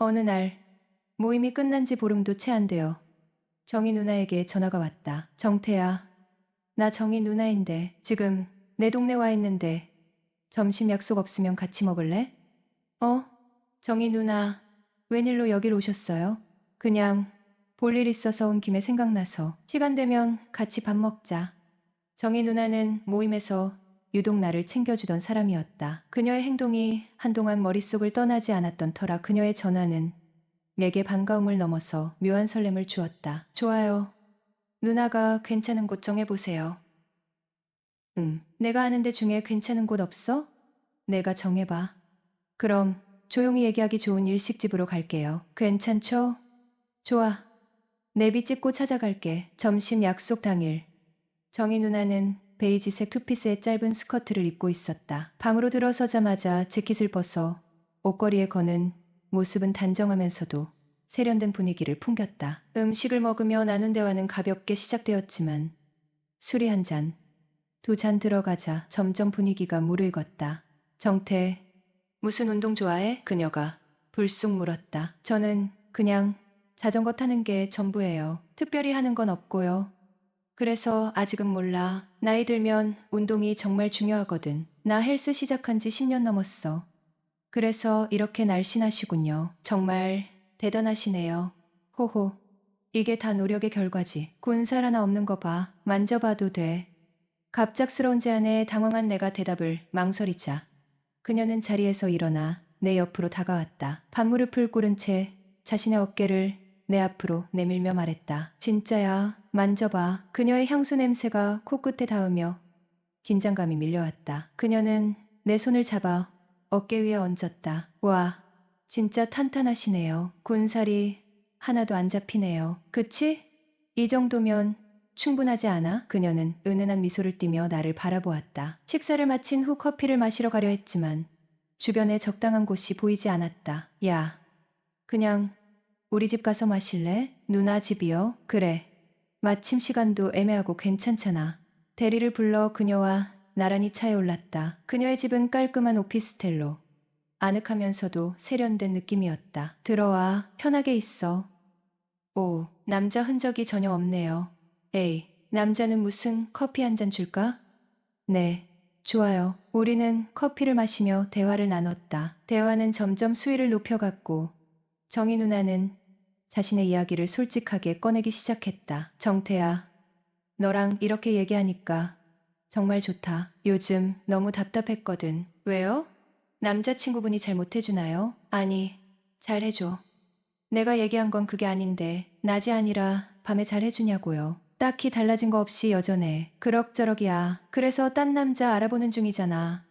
어느 날 모임이 끝난 지 보름도 채 안 되어 정희 누나에게 전화가 왔다. 정태야, 나 정희 누나인데 지금 내 동네 와 있는데 점심 약속 없으면 같이 먹을래? 어? 정희 누나, 웬일로 여길 오셨어요? 그냥 볼 일 있어서 온 김에 생각나서 시간 되면 같이 밥 먹자. 정희 누나는 모임에서 유독 나를 챙겨주던 사람이었다. 그녀의 행동이 한동안 머릿속을 떠나지 않았던 터라 그녀의 전화는 내게 반가움을 넘어서 묘한 설렘을 주었다. 좋아요. 누나가 괜찮은 곳 정해보세요. 내가 아는 데 중에 괜찮은 곳 없어? 내가 정해봐. 그럼 조용히 얘기하기 좋은 일식집으로 갈게요. 괜찮죠? 좋아. 내비 찍고 찾아갈게. 점심 약속 당일. 정희 누나는 베이지색 투피스의 짧은 스커트를 입고 있었다. 방으로 들어서자마자 재킷을 벗어 옷걸이에 거는 모습은 단정하면서도 세련된 분위기를 풍겼다. 음식을 먹으며 나눈 대화는 가볍게 시작되었지만 술이 한 잔, 두 잔 들어가자 점점 분위기가 무르익었다. 정태, 무슨 운동 좋아해? 그녀가 불쑥 물었다. 저는 그냥 자전거 타는 게 전부예요. 특별히 하는 건 없고요. 그래서 아직은 몰라. 나이 들면 운동이 정말 중요하거든. 나 헬스 시작한 지 10년 넘었어. 그래서 이렇게 날씬하시군요. 정말 대단하시네요. 호호. 이게 다 노력의 결과지. 군살 하나 없는 거 봐. 만져봐도 돼. 갑작스러운 제안에 당황한 내가 대답을 망설이자 그녀는 자리에서 일어나 내 옆으로 다가왔다. 반무릎을 꿇은 채 자신의 어깨를 내 앞으로 내밀며 말했다. 진짜야, 만져봐. 그녀의 향수 냄새가 코끝에 닿으며 긴장감이 밀려왔다. 그녀는 내 손을 잡아 어깨 위에 얹었다. 와, 진짜 탄탄하시네요. 군살이 하나도 안 잡히네요. 그치? 이 정도면 충분하지 않아? 그녀는 은은한 미소를 띠며 나를 바라보았다. 식사를 마친 후 커피를 마시러 가려 했지만 주변에 적당한 곳이 보이지 않았다. 야, 그냥 우리 집 가서 마실래? 누나 집이요? 그래. 마침 시간도 애매하고 괜찮잖아. 대리를 불러 그녀와 나란히 차에 올랐다. 그녀의 집은 깔끔한 오피스텔로 아늑하면서도 세련된 느낌이었다. 들어와, 편하게 있어. 오, 남자 흔적이 전혀 없네요. 에이, 남자는 무슨 커피 한 잔 줄까? 네, 좋아요. 우리는 커피를 마시며 대화를 나눴다. 대화는 점점 수위를 높여갔고 정희 누나는 자신의 이야기를 솔직하게 꺼내기 시작했다. 정태야, 너랑 이렇게 얘기하니까 정말 좋다. 요즘 너무 답답했거든. 왜요? 남자친구분이 잘 못해주나요? 아니, 잘해줘. 내가 얘기한 건 그게 아닌데 낮이 아니라 밤에 잘해주냐고요. 딱히 달라진 거 없이 여전해. 그럭저럭이야. 그래서 딴 남자 알아보는 중이잖아.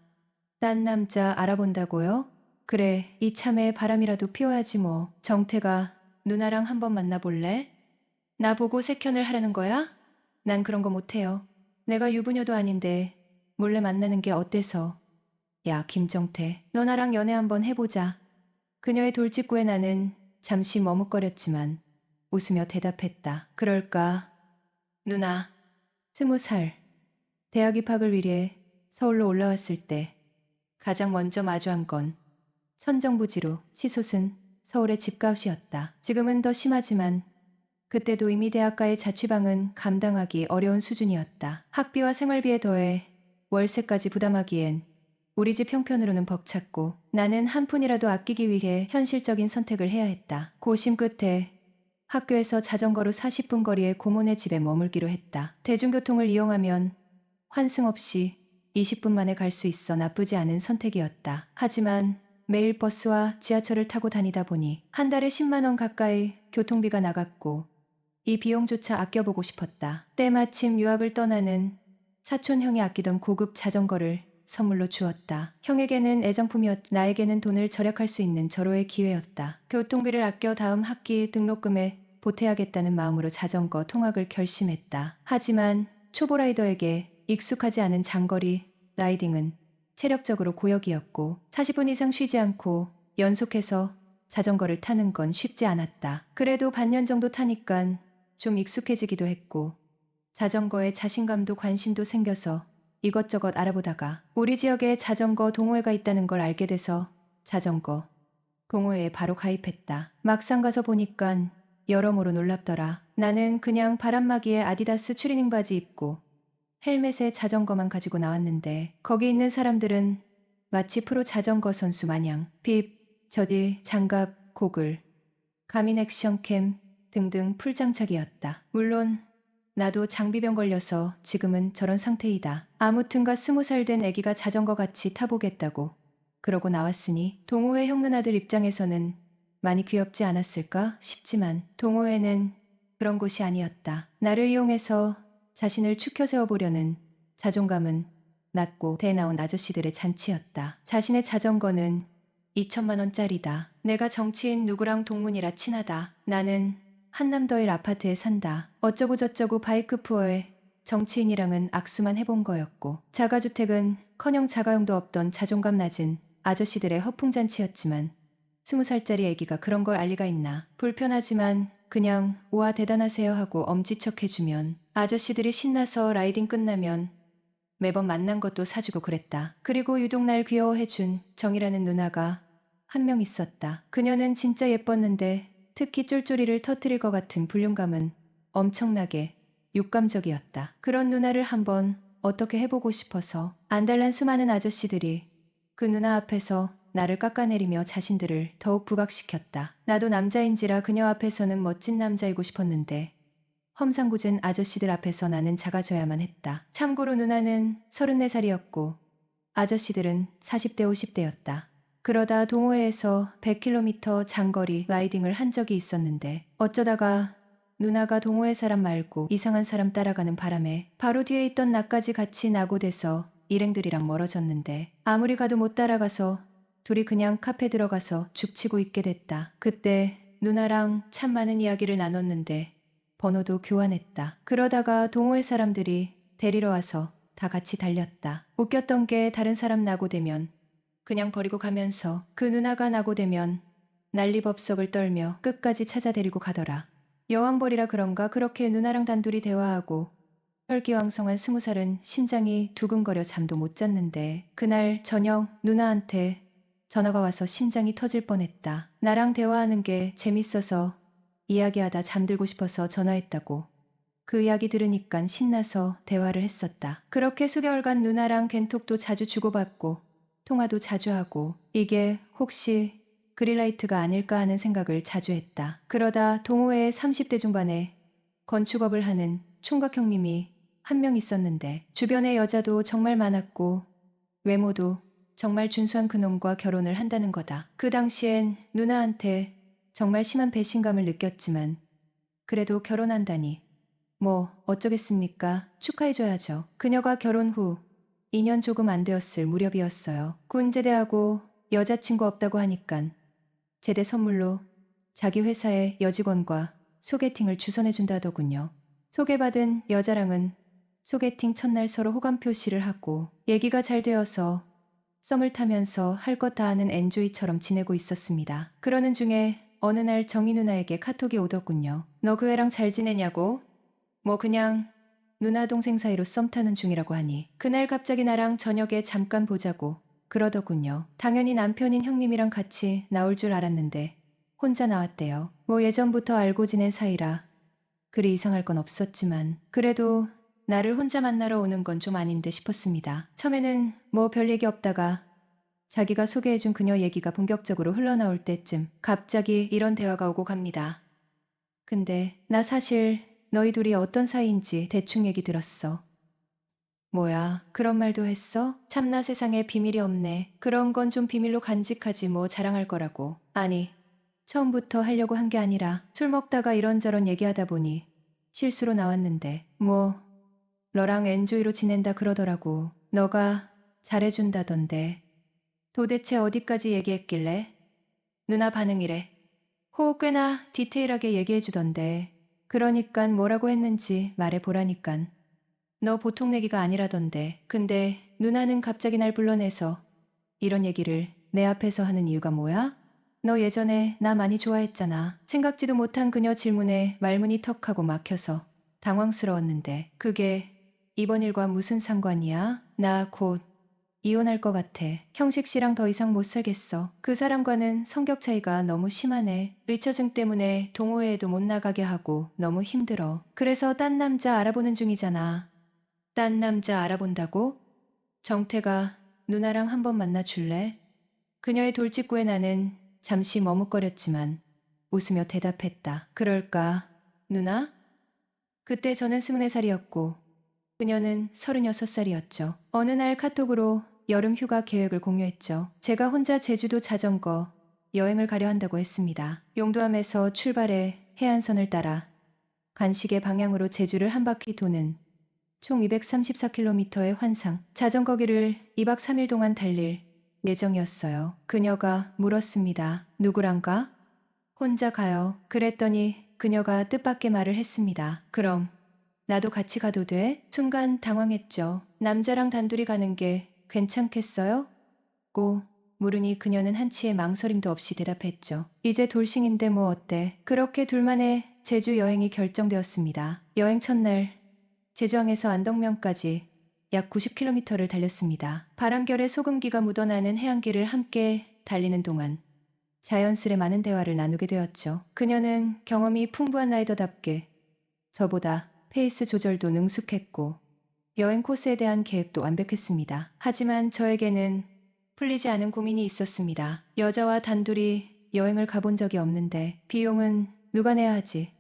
딴 남자 알아본다고요? 그래, 이참에 바람이라도 피워야지 뭐. 정태가 누나랑 한번 만나볼래? 나보고 색현을 하라는 거야? 난 그런 거 못해요. 내가 유부녀도 아닌데 몰래 만나는 게 어때서? 야, 김정태, 너 나랑 연애 한번 해보자. 그녀의 돌직구에 나는 잠시 머뭇거렸지만 웃으며 대답했다. 그럴까? 누나, 20살. 대학 입학을 위해 서울로 올라왔을 때 가장 먼저 마주한 건 천정부지로 치솟은 서울의 집값이었다. 지금은 더 심하지만 그때도 이미 대학가의 자취방은 감당하기 어려운 수준이었다. 학비와 생활비에 더해 월세까지 부담하기엔 우리 집 형편으로는 벅찼고 나는 한 푼이라도 아끼기 위해 현실적인 선택을 해야 했다. 고심 끝에 학교에서 자전거로 40분 거리의 고모네 집에 머물기로 했다. 대중교통을 이용하면 환승 없이 20분 만에 갈 수 있어 나쁘지 않은 선택이었다. 하지만 매일 버스와 지하철을 타고 다니다 보니 한 달에 10만 원 가까이 교통비가 나갔고 이 비용조차 아껴보고 싶었다. 때마침 유학을 떠나는 사촌 형이 아끼던 고급 자전거를 선물로 주었다. 형에게는 애정품이었, 나에게는 돈을 절약할 수 있는 절호의 기회였다. 교통비를 아껴 다음 학기 등록금에 보태야겠다는 마음으로 자전거 통학을 결심했다. 하지만 초보 라이더에게 익숙하지 않은 장거리 라이딩은 체력적으로 고역이었고 40분 이상 쉬지 않고 연속해서 자전거를 타는 건 쉽지 않았다. 그래도 반년 정도 타니깐 좀 익숙해지기도 했고 자전거에 자신감도 관심도 생겨서 이것저것 알아보다가 우리 지역에 자전거 동호회가 있다는 걸 알게 돼서 자전거 동호회에 바로 가입했다. 막상 가서 보니깐 여러모로 놀랍더라. 나는 그냥 바람막이에 아디다스 추리닝 바지 입고 헬멧에 자전거만 가지고 나왔는데 거기 있는 사람들은 마치 프로 자전거 선수 마냥 빕, 저디, 장갑, 고글, 가민 액션캠 등등 풀장착이었다. 물론 나도 장비병 걸려서 지금은 저런 상태이다. 아무튼가 20살 된 애기가 자전거 같이 타보겠다고 그러고 나왔으니 동호회 형 누나들 입장에서는 많이 귀엽지 않았을까 싶지만 동호회는 그런 곳이 아니었다. 나를 이용해서 자신을 추켜 세워보려는 자존감은 낮고 대나온 아저씨들의 잔치였다. 자신의 자전거는 2천만 원짜리다. 내가 정치인 누구랑 동문이라 친하다. 나는 한남더일 아파트에 산다. 어쩌고 저쩌고 바이크 푸어에 정치인이랑은 악수만 해본 거였고 자가주택은 커녕 자가용도 없던 자존감 낮은 아저씨들의 허풍잔치였지만 20살짜리 애기가 그런 걸 알 리가 있나. 불편하지만 그냥 우와 대단하세요 하고 엄지척해주면 아저씨들이 신나서 라이딩 끝나면 매번 만난 것도 사주고 그랬다. 그리고 유독 날 귀여워해준 정이라는 누나가 한 명 있었다. 그녀는 진짜 예뻤는데 특히 쫄쫄이를 터뜨릴 것 같은 불륜감은 엄청나게 육감적이었다. 그런 누나를 한번 어떻게 해보고 싶어서 안달난 수많은 아저씨들이 그 누나 앞에서 나를 깎아내리며 자신들을 더욱 부각시켰다. 나도 남자인지라 그녀 앞에서는 멋진 남자이고 싶었는데 험상궂은 아저씨들 앞에서 나는 작아져야만 했다. 참고로 누나는 34살이었고 아저씨들은 40대 50대였다. 그러다 동호회에서 100km 장거리 라이딩을 한 적이 있었는데 어쩌다가 누나가 동호회 사람 말고 이상한 사람 따라가는 바람에 바로 뒤에 있던 나까지 같이 낙오돼서 일행들이랑 멀어졌는데 아무리 가도 못 따라가서 둘이 그냥 카페 들어가서 죽치고 있게 됐다. 그때 누나랑 참 많은 이야기를 나눴는데 번호도 교환했다. 그러다가 동호회 사람들이 데리러 와서 다 같이 달렸다. 웃겼던 게 다른 사람 낙오되면 그냥 버리고 가면서 그 누나가 낙오되면 난리법석을 떨며 끝까지 찾아 데리고 가더라. 여왕벌이라 그런가 그렇게 누나랑 단둘이 대화하고 혈기왕성한 20살은 심장이 두근거려 잠도 못 잤는데 그날 저녁 누나한테 전화가 와서 심장이 터질 뻔했다. 나랑 대화하는 게 재밌어서 이야기하다 잠들고 싶어서 전화했다고. 그 이야기 들으니까 신나서 대화를 했었다. 그렇게 수개월간 누나랑 겐톡도 자주 주고받고 통화도 자주 하고 이게 혹시 그린라이트가 아닐까 하는 생각을 자주 했다. 그러다 동호회의 30대 중반에 건축업을 하는 총각 형님이 한 명 있었는데 주변에 여자도 정말 많았고 외모도 정말 준수한 그놈과 결혼을 한다는 거다. 그 당시엔 누나한테 정말 심한 배신감을 느꼈지만 그래도 결혼한다니 뭐 어쩌겠습니까? 축하해줘야죠. 그녀가 결혼 후 2년 조금 안 되었을 무렵이었어요. 군 제대하고 여자친구 없다고 하니깐 제대 선물로 자기 회사의 여직원과 소개팅을 주선해준다더군요. 소개받은 여자랑은 소개팅 첫날 서로 호감 표시를 하고 얘기가 잘 되어서 썸을 타면서 할 것 다 하는 엔조이처럼 지내고 있었습니다. 그러는 중에 어느 날 정희 누나에게 카톡이 오더군요. 너 그 애랑 잘 지내냐고? 뭐 그냥 누나 동생 사이로 썸 타는 중이라고 하니 그날 갑자기 나랑 저녁에 잠깐 보자고 그러더군요. 당연히 남편인 형님이랑 같이 나올 줄 알았는데 혼자 나왔대요. 뭐 예전부터 알고 지낸 사이라 그리 이상할 건 없었지만 그래도 나를 혼자 만나러 오는 건 좀 아닌데 싶었습니다. 처음에는 뭐 별 얘기 없다가 자기가 소개해준 그녀 얘기가 본격적으로 흘러나올 때쯤 갑자기 이런 대화가 오고 갑니다. 근데 나 사실 너희 둘이 어떤 사이인지 대충 얘기 들었어. 뭐야, 그런 말도 했어? 참나 세상에 비밀이 없네. 그런 건 좀 비밀로 간직하지 뭐 자랑할 거라고. 아니, 처음부터 하려고 한 게 아니라 술 먹다가 이런저런 얘기하다 보니 실수로 나왔는데 뭐 너랑 엔조이로 지낸다 그러더라고. 너가 잘해준다던데. 도대체 어디까지 얘기했길래? 누나 반응이래. 꽤나 디테일하게 얘기해주던데. 그러니깐 뭐라고 했는지 말해보라니깐. 너 보통 내기가 아니라던데. 근데 누나는 갑자기 날 불러내서 이런 얘기를 내 앞에서 하는 이유가 뭐야? 너 예전에 나 많이 좋아했잖아. 생각지도 못한 그녀 질문에 말문이 턱하고 막혀서 당황스러웠는데 그게 이번 일과 무슨 상관이야? 나 곧 이혼할 것 같아. 형식 씨랑 더 이상 못 살겠어. 그 사람과는 성격 차이가 너무 심하네. 의처증 때문에 동호회에도 못 나가게 하고 너무 힘들어. 그래서 딴 남자 알아보는 중이잖아. 딴 남자 알아본다고? 정태가 누나랑 한번 만나 줄래? 그녀의 돌직구에 나는 잠시 머뭇거렸지만 웃으며 대답했다. 그럴까? 누나? 그때 저는 24살이었고 그녀는 36살이었죠. 어느 날 카톡으로 여름 휴가 계획을 공유했죠. 제가 혼자 제주도 자전거 여행을 가려 한다고 했습니다. 용두암에서 출발해 해안선을 따라 간식의 방향으로 제주를 한 바퀴 도는 총 234km의 환상 자전거길을 2박 3일 동안 달릴 예정이었어요. 그녀가 물었습니다. 누구랑가? 혼자 가요. 그랬더니 그녀가 뜻밖의 말을 했습니다. 그럼 나도 같이 가도 돼? 순간 당황했죠. 남자랑 단둘이 가는 게 괜찮겠어요? 고 물으니 그녀는 한치의 망설임도 없이 대답했죠. 이제 돌싱인데 뭐 어때? 그렇게 둘만의 제주 여행이 결정되었습니다. 여행 첫날 제주항에서 안덕면까지 약 90km를 달렸습니다. 바람결에 소금기가 묻어나는 해안길을 함께 달리는 동안 자연스레 많은 대화를 나누게 되었죠. 그녀는 경험이 풍부한 라이더답게 저보다 페이스 조절도 능숙했고 여행 코스에 대한 계획도 완벽했습니다. 하지만 저에게는 풀리지 않은 고민이 있었습니다. 여자와 단둘이 여행을 가본 적이 없는데 비용은 누가 내야 하지?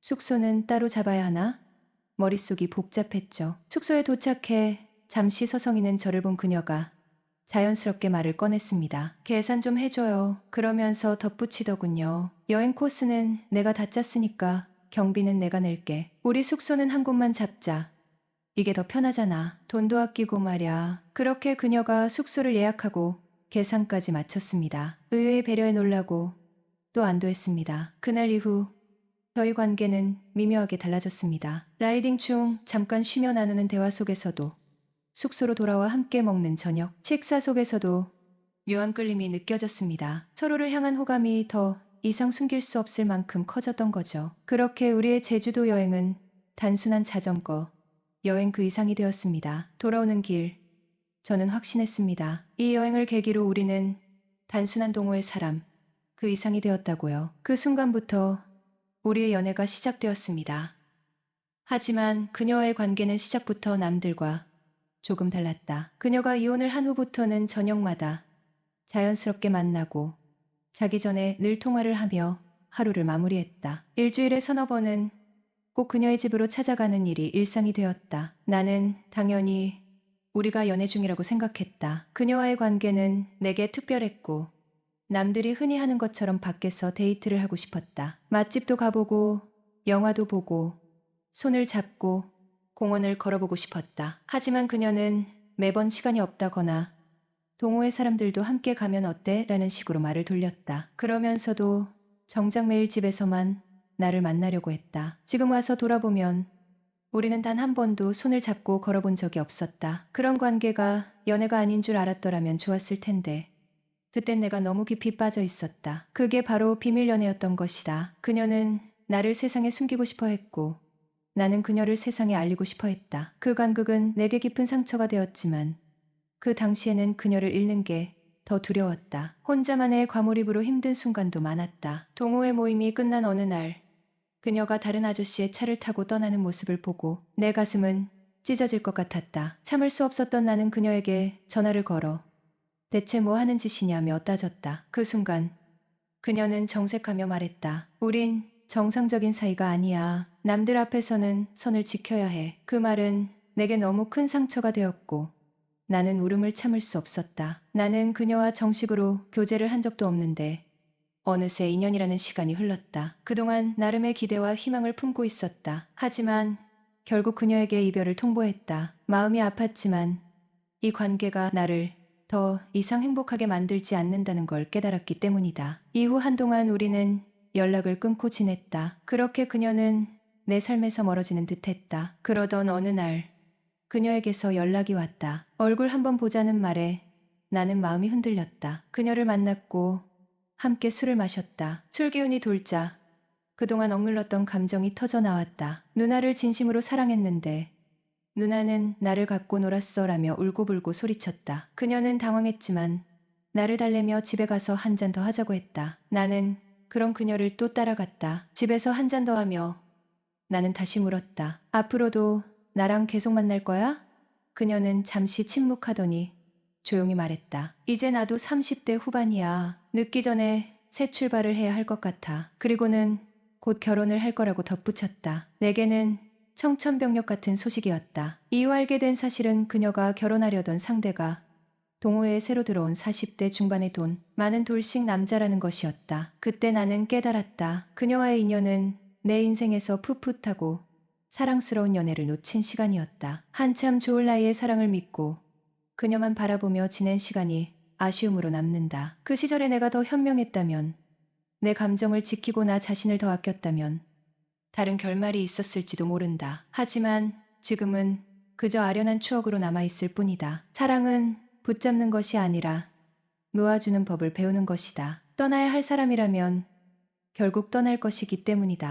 숙소는 따로 잡아야 하나? 머릿속이 복잡했죠. 숙소에 도착해 잠시 서성이는 저를 본 그녀가 자연스럽게 말을 꺼냈습니다. 계산 좀 해줘요. 그러면서 덧붙이더군요. 여행 코스는 내가 다 짰으니까 경비는 내가 낼게. 우리 숙소는 한 곳만 잡자. 이게 더 편하잖아. 돈도 아끼고 말야. 그렇게 그녀가 숙소를 예약하고 계산까지 마쳤습니다. 의외의 배려에 놀라고 또 안도했습니다. 그날 이후 저희 관계는 미묘하게 달라졌습니다. 라이딩 중 잠깐 쉬며 나누는 대화 속에서도 숙소로 돌아와 함께 먹는 저녁, 식사 속에서도 묘한 끌림이 느껴졌습니다. 서로를 향한 호감이 더 이상 숨길 수 없을 만큼 커졌던 거죠. 그렇게 우리의 제주도 여행은 단순한 자전거 여행 그 이상이 되었습니다. 돌아오는 길, 저는 확신했습니다. 이 여행을 계기로 우리는 단순한 동호회 사람, 그 이상이 되었다고요. 그 순간부터 우리의 연애가 시작되었습니다. 하지만 그녀와의 관계는 시작부터 남들과 조금 달랐다. 그녀가 이혼을 한 후부터는 저녁마다 자연스럽게 만나고 자기 전에 늘 통화를 하며 하루를 마무리했다. 일주일에 서너 번은 꼭 그녀의 집으로 찾아가는 일이 일상이 되었다. 나는 당연히 우리가 연애 중이라고 생각했다. 그녀와의 관계는 내게 특별했고 남들이 흔히 하는 것처럼 밖에서 데이트를 하고 싶었다. 맛집도 가보고 영화도 보고 손을 잡고 공원을 걸어보고 싶었다. 하지만 그녀는 매번 시간이 없다거나 동호회 사람들도 함께 가면 어때? 라는 식으로 말을 돌렸다. 그러면서도 정작 매일 집에서만 나를 만나려고 했다. 지금 와서 돌아보면 우리는 단 한 번도 손을 잡고 걸어본 적이 없었다. 그런 관계가 연애가 아닌 줄 알았더라면 좋았을 텐데 그땐 내가 너무 깊이 빠져 있었다. 그게 바로 비밀 연애였던 것이다. 그녀는 나를 세상에 숨기고 싶어 했고 나는 그녀를 세상에 알리고 싶어 했다. 그 간극은 내게 깊은 상처가 되었지만 그 당시에는 그녀를 잃는 게 더 두려웠다. 혼자만의 과몰입으로 힘든 순간도 많았다. 동호회 모임이 끝난 어느 날 그녀가 다른 아저씨의 차를 타고 떠나는 모습을 보고 내 가슴은 찢어질 것 같았다. 참을 수 없었던 나는 그녀에게 전화를 걸어 대체 뭐 하는 짓이냐며 따졌다. 그 순간 그녀는 정색하며 말했다. 우린 정상적인 사이가 아니야. 남들 앞에서는 선을 지켜야 해. 그 말은 내게 너무 큰 상처가 되었고 나는 울음을 참을 수 없었다. 나는 그녀와 정식으로 교제를 한 적도 없는데 어느새 2년이라는 시간이 흘렀다. 그동안 나름의 기대와 희망을 품고 있었다. 하지만 결국 그녀에게 이별을 통보했다. 마음이 아팠지만 이 관계가 나를 더 이상 행복하게 만들지 않는다는 걸 깨달았기 때문이다. 이후 한동안 우리는 연락을 끊고 지냈다. 그렇게 그녀는 내 삶에서 멀어지는 듯했다. 그러던 어느 날 그녀에게서 연락이 왔다. 얼굴 한번 보자는 말에 나는 마음이 흔들렸다. 그녀를 만났고 함께 술을 마셨다. 술 기운이 돌자 그동안 억눌렀던 감정이 터져 나왔다. 누나를 진심으로 사랑했는데 누나는 나를 갖고 놀았어라며 울고불고 소리쳤다. 그녀는 당황했지만 나를 달래며 집에 가서 한 잔 더 하자고 했다. 나는 그런 그녀를 또 따라갔다. 집에서 한 잔 더 하며 나는 다시 물었다. 앞으로도 나랑 계속 만날 거야? 그녀는 잠시 침묵하더니 조용히 말했다. 이제 나도 30대 후반이야. 늦기 전에 새 출발을 해야 할 것 같아. 그리고는 곧 결혼을 할 거라고 덧붙였다. 내게는 청천벽력 같은 소식이었다. 이후 알게 된 사실은 그녀가 결혼하려던 상대가 동호회에 새로 들어온 40대 중반의 돈 많은 돌싱 남자라는 것이었다. 그때 나는 깨달았다. 그녀와의 인연은 내 인생에서 풋풋하고 사랑스러운 연애를 놓친 시간이었다. 한참 좋을 나이에 사랑을 믿고 그녀만 바라보며 지낸 시간이 아쉬움으로 남는다. 그 시절에 내가 더 현명했다면, 내 감정을 지키고 나 자신을 더 아꼈다면 다른 결말이 있었을지도 모른다. 하지만 지금은 그저 아련한 추억으로 남아있을 뿐이다. 사랑은 붙잡는 것이 아니라 놓아주는 법을 배우는 것이다. 떠나야 할 사람이라면 결국 떠날 것이기 때문이다.